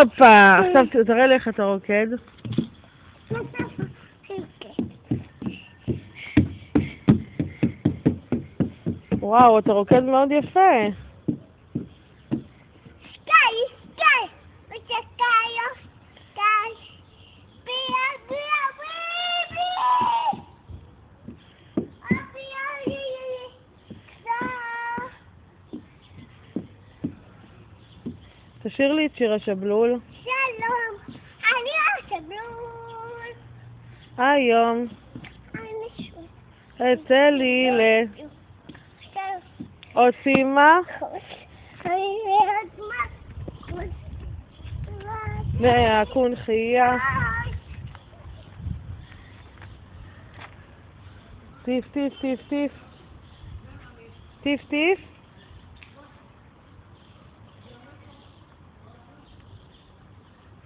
הופה! עכשיו תראה לי איך אתה רוקד. וואו, אתה רוקד מאוד יפה. תשאיר לי את שיר השבלול. שלום, אני השבלול. היום אצא לי עושים מה? והקונכייה טיף טיף טיף טיף טיף טיף.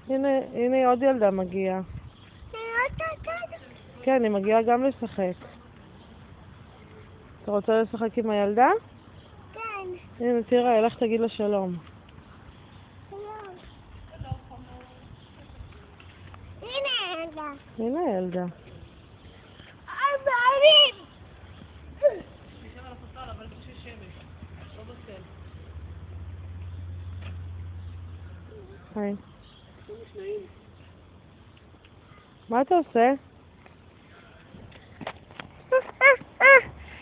הנה עוד ילדה מגיעה. כן, היא מגיעה גם לשחק. אתה רוצה לשחק עם הילדה? כן. הנה, תראה, אלך תגיד לה שלום. הנה ילדה. הנה ילדה. הבעלים. תשב על הספסל, אבל תשב שמש. לא בצל. היי. מה אתה עושה?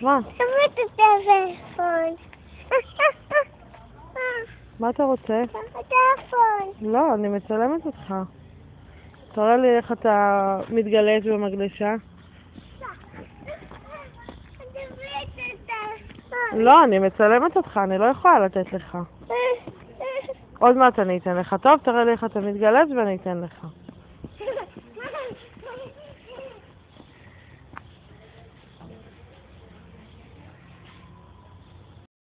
מה? שמת את הטלפון. מה אתה רוצה? הטלפון. לא, אני מצלמת אותך. תראה לי איך אתה מתגלש במקדשה. לא, אני מצלמת אותך, אני לא יכולה לתת לך. עוד מעט אני אתן לך. טוב, תראה לי איך אתה מתגלש ואני אתן לך.